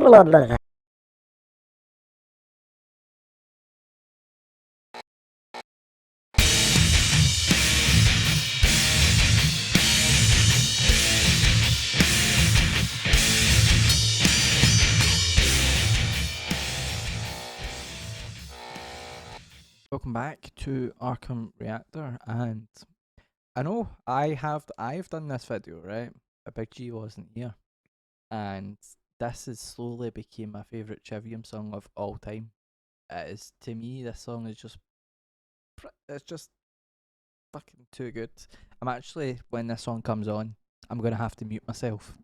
Welcome back to Arkham Reactor, and I know I've done this video, right? But Big G wasn't here, and this has slowly became my favourite Trivium song of all time. It is, to me, this song is it's just fucking too good. I'm actually, when this song comes on, I'm gonna have to mute myself,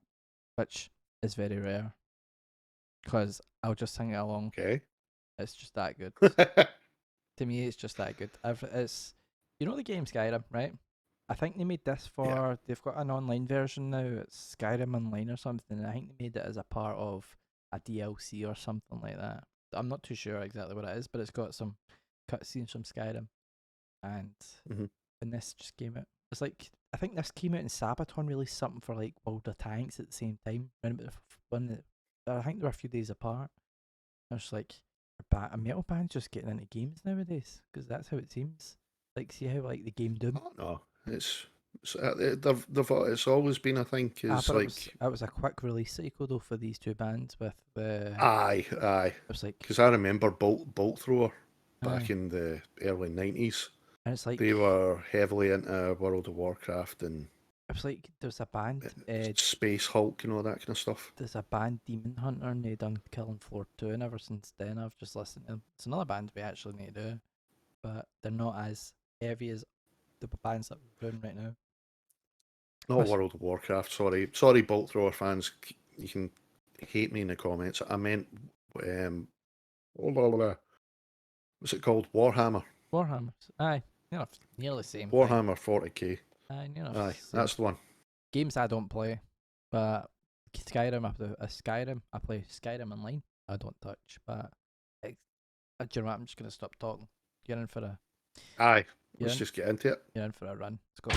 which is very rare, because I'll just sing it along. Okay. It's just that good. To me, it's just that good. It's, you know, the game Skyrim, right? I think they made this for. Yeah. They've got an online version now. It's Skyrim Online or something. And I think they made it as a part of a DLC or something like that. I'm not too sure exactly what it is, but it's got some cutscenes from Skyrim. And when this just came out, it's like, I think this came out and Sabaton released something for like World of Tanks at the same time. I think they were a few days apart. I was like, a metal band just getting into games nowadays, because that's how it seems. Like, see how like the game Doom. Oh, no, it's always been, I think, is But like it was a quick release cycle though for these two bands with the. aye. It was like, Because I remember Bolt Thrower back aye, in the early 90s. and it's like They were heavily into World of Warcraft and it was like there's a band, Space Hulk and all that kind of stuff. there's a band Demon Hunter, and they done Killing Floor 2, and ever since then I've just listened to them. It's another band we actually need to do, but they're not as heavy as the bands that we're doing right now. Not World of Warcraft, sorry Bolt Thrower fans, you can hate me in the comments. I meant what's it called? Warhammers. Aye, nearly the same Warhammer 40k. thing. Aye, that's the one. Games I don't play, but Skyrim, I play Skyrim Online. I don't touch, but do you know what? I'm just gonna stop talking. You're in for a. Aye, let's just get into it. You're in for a run. Let's go.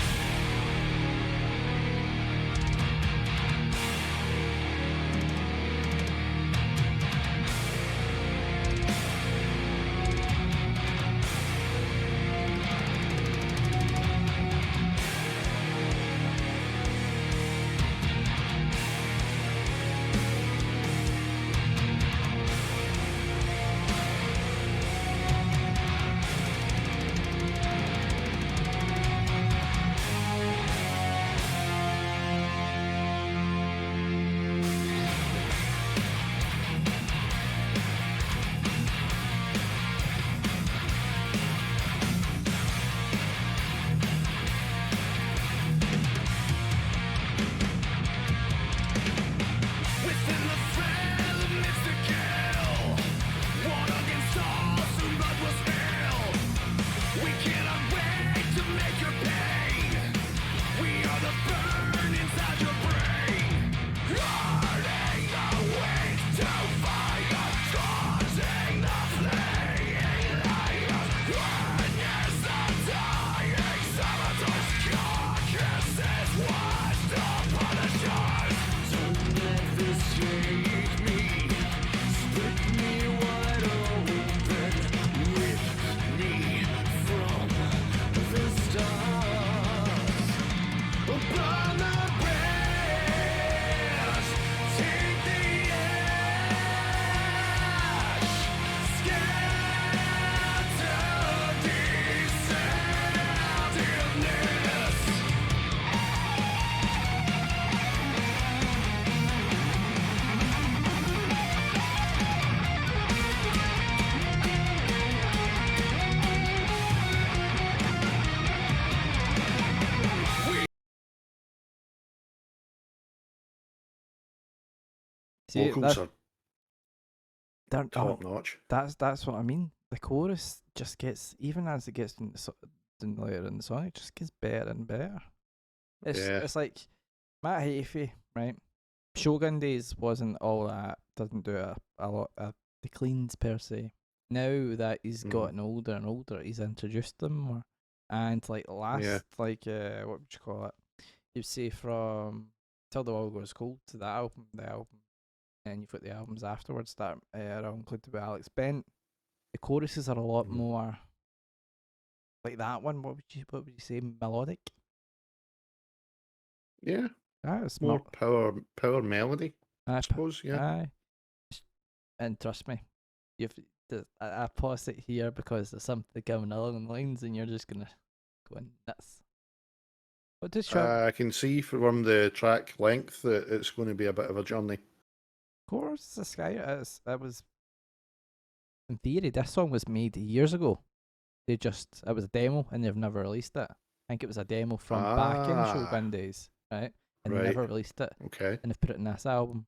See, Vocals are they're top notch. That's what I mean. The chorus just gets, even as it gets later in the song, it just gets better and better. It's like Matt Heafy, right? Shogun days wasn't all that. Doesn't do a lot of the cleans per se. Now that he's gotten older and older, he's introduced them more. And like last, what would you call it? You'd say from Till the World Goes Cold to the album and you've got the albums afterwards that are all included with Alex Bent. The choruses are a lot more like that one. What would you say? Melodic. Yeah, It's more power melody, I aye, suppose. Yeah. aye. And trust me, I pause it here because there's something coming along the lines, and you're just gonna go nuts. What does I can see from the track length that it's going to be a bit of a journey. Of course, the Sky. It was in theory. This song was made years ago. It was a demo, and they've never released it. I think it was a demo from back in Shogun days, right? And they Right. never released it. Okay. And they've put it in this album.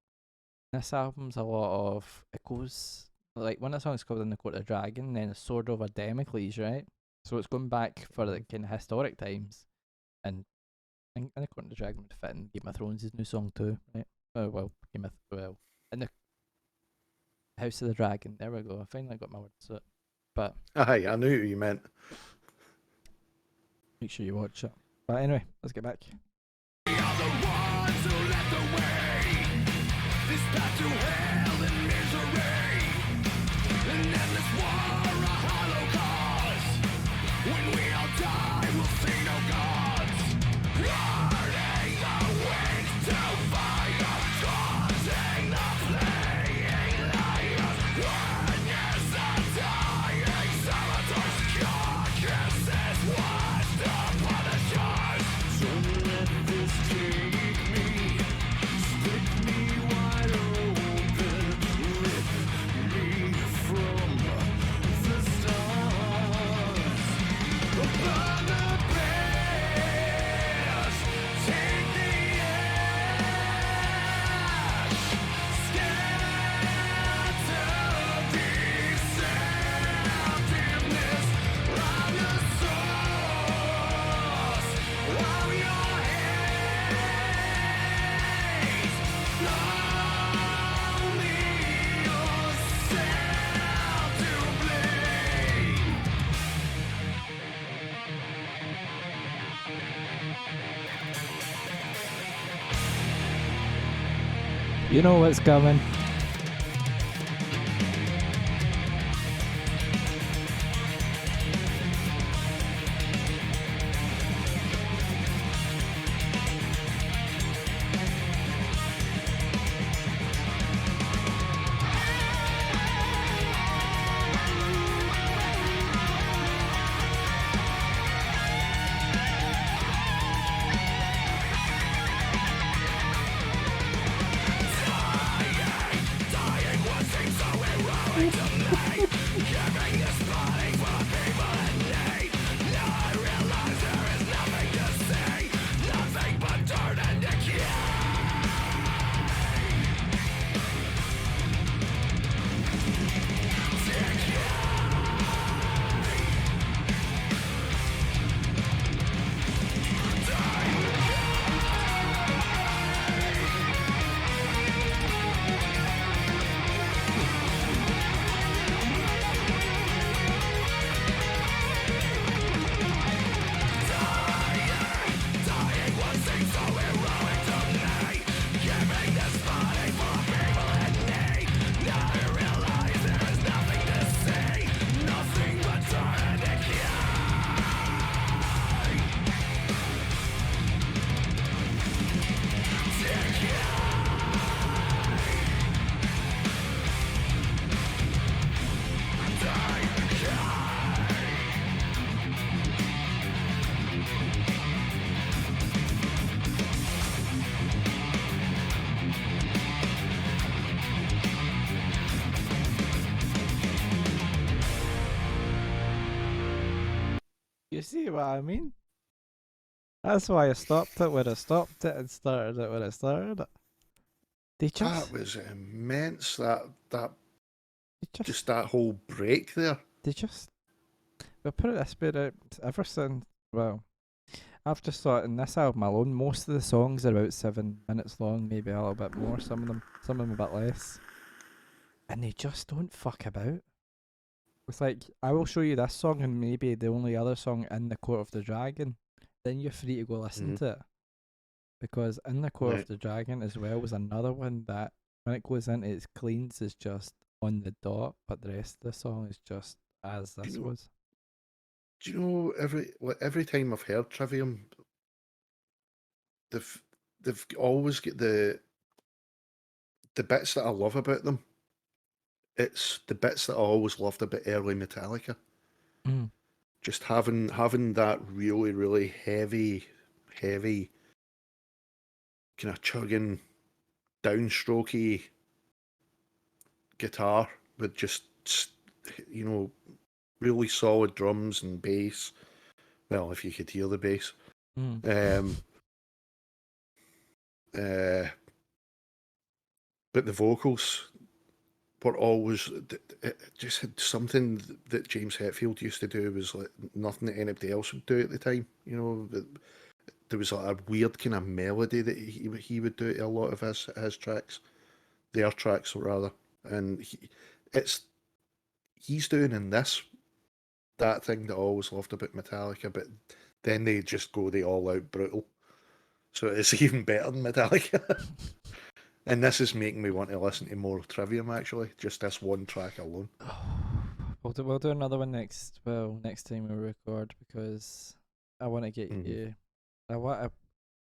This album's a lot of it goes like one of the songs called "In the Court of Dragon," then it's "Sword over Damocles," right? So it's going back for the kind of historic times, and "In the Court of the Dragon" would fit in Game of Thrones' new song too, right? Oh well, in the House of the Dragon. There we go. I finally got my words out. But aye, I knew what you meant. Make sure you watch it. But anyway, let's get back. We are the ones who led the way. This path to hell and misery. An endless war, a hollow cause. When we all die, we'll see no gods. Guarding the wings to fire, causing the fleeing liars. Witness the dying saboteurs. Carcasses washed upon the shores. So let this take me, stick me wide open, rip me from the stars. Burn the bears, take the ash, scatter deceptiveness round your source, while your haze, only yourself to blame. You know what's coming. You see what I mean? That's why I stopped it when I stopped it and started it when I started it. They just, That was immense. That they just that whole break there. they just, well, put it this way, right, ever since, well, I've just thought in this album alone, most of the songs are about 7 minutes long, maybe a little bit more, some of them a bit less. And they just don't fuck about. It's like, I will show you this song and maybe the only other song in the Court of the Dragon. Then you're free to go listen to it. Because in the Court of Right. the Dragon as well was another one that when it goes into its cleans, is just on the dot, but the rest of the song is just as Do this you know? was. Do you know every time I've heard Trivium, they've they've always got the bits that I love about them. It's the bits that I always loved about early Metallica. Mm. Just having that really heavy kind of chugging downstrokey guitar with just you know really solid drums and bass. Well, if you could hear the bass. Mm. Um, uh, but the vocals were always it just had something that James Hetfield used to do was like nothing that anybody else would do at the time. You know, there was like a weird kind of melody that he would do to a lot of his tracks, their tracks rather, and it's he's doing in this that thing that I always loved about Metallica, but then they just go the all out brutal. So it's even better than Metallica. And this is making me want to listen to more Trivium actually, just this one track alone. We'll do another one next time we record, because I want to get Mhm. you.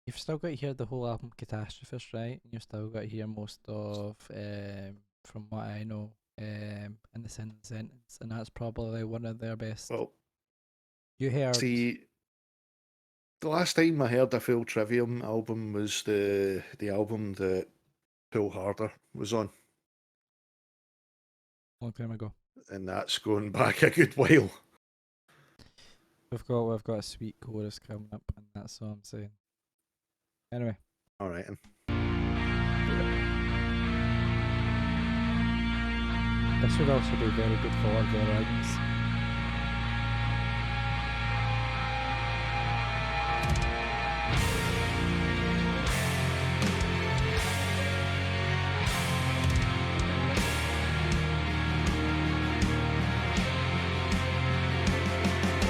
You've still got to hear the whole album Catastrophist, right? And you've still got to hear most of, from what I know, in the sentence, and that's probably one of their best. Well, You heard? see, the last time I heard a full Trivium album was the album that Pull Harder was on, A long time ago. and that's going back a good while. We've got a sweet chorus coming up, and that's all I'm saying. Anyway, All right, and this would also be very good for their albums.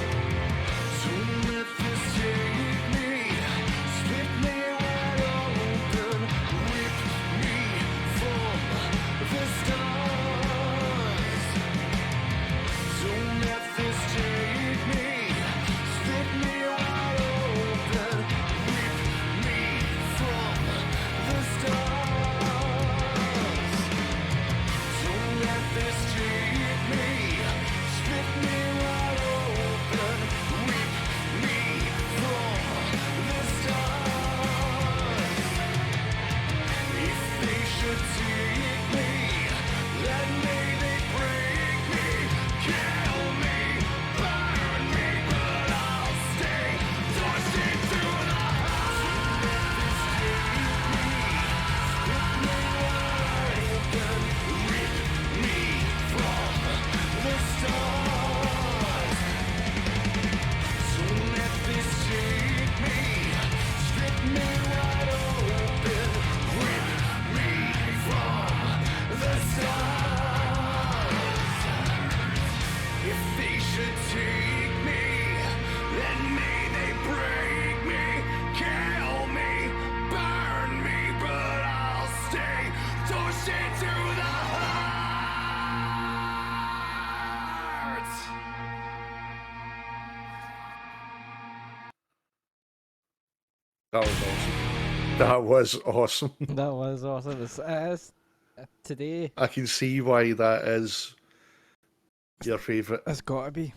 Don't let this take me, split me wide open, rip me from the stars. Don't let this take me, split me wide open, rip me from the stars. Don't let this take me, split me wide open, rip me from the stars. If they should take me, then may they break me, kill me, burn me, but I'll stay, torched into the heart. Split me wide open, rip me from the stars. Don't let this take me, strip me wide open, rip me from the stars. If they should take me, then may they break me, kill me, burn me, but I'll stay, torched into the heart. that was awesome. That was awesome. That was awesome. Today, I can see why that is your favourite. it's got to be.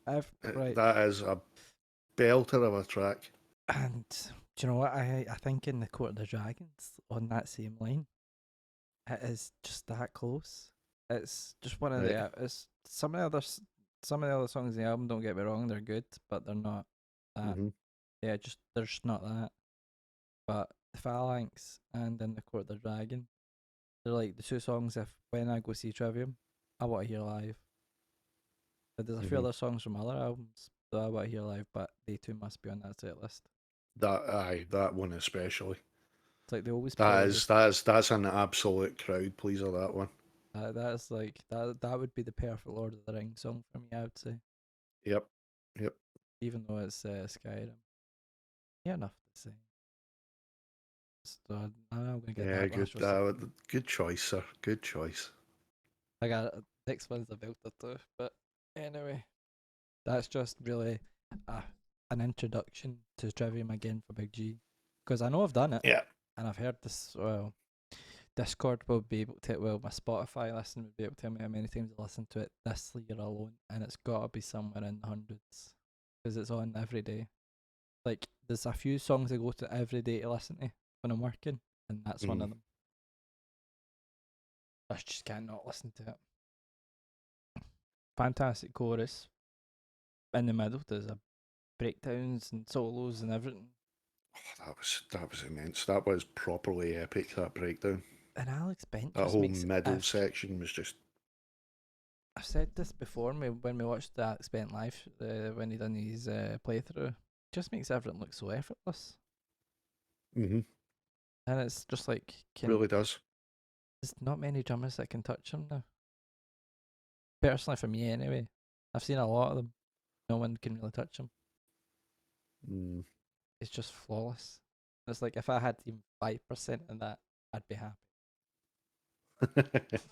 Right. That is a belter of a track. And do you know what? I think in the Court of the Dragons, on that same line, it is just that close. It's just one of Right. the. It's some of the other songs in the album. Don't get me wrong, they're good, but they're not that. Mhm. Yeah, they're just not that. But the Phalanx and in the Court of the Dragon, they're like the two songs. If when I go see Trivium, I want to hear live. But there's a few Mhm. other songs from other albums that I want to hear live, but they two must be on that set list. That one especially. It's like they always play. That's an absolute crowd pleaser. That one. That's like that would be the perfect Lord of the Rings song for me, I would say. Yep. Yep. Even though it's Skyrim. Yeah, enough to say. So I'm gonna get Yeah, that good. last receipt. Good choice, sir. Good choice. I got next one's a belter too. But anyway, that's just really an introduction to Trivium again for Big G. Because I know I've done it, Yeah. and I've heard this. Well, Discord will be able to. Well, my Spotify listen would be able to tell me how many times I listened to it this year alone, and it's got to be somewhere in the hundreds, because it's on every day. Like, there's a few songs I go to every day to listen to when I'm working, and that's one of them. I just can't not listen to it. Fantastic chorus. In the middle, there's a breakdowns and solos and everything. Oh, that was immense. That was properly epic. That breakdown. And Alex Bent That just whole makes it. middle section was just. I've said this before when we watched the Alex Bent live when he done his playthrough. Just makes everything look so effortless. Mm-hmm. And it's just like Really does. there's not many drummers that can touch him now. Personally, for me anyway, I've seen a lot of them. No one can really touch him. Mm. It's just flawless. It's like if I had even 5% of that, I'd be happy.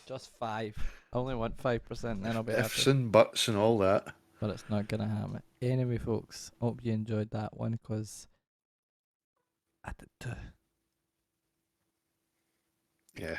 Just 5. I only want 5%, then I'll be Ifs happy. and buts and all that. But it's not gonna happen. Anyway, folks, hope you enjoyed that one because I did too. Yeah.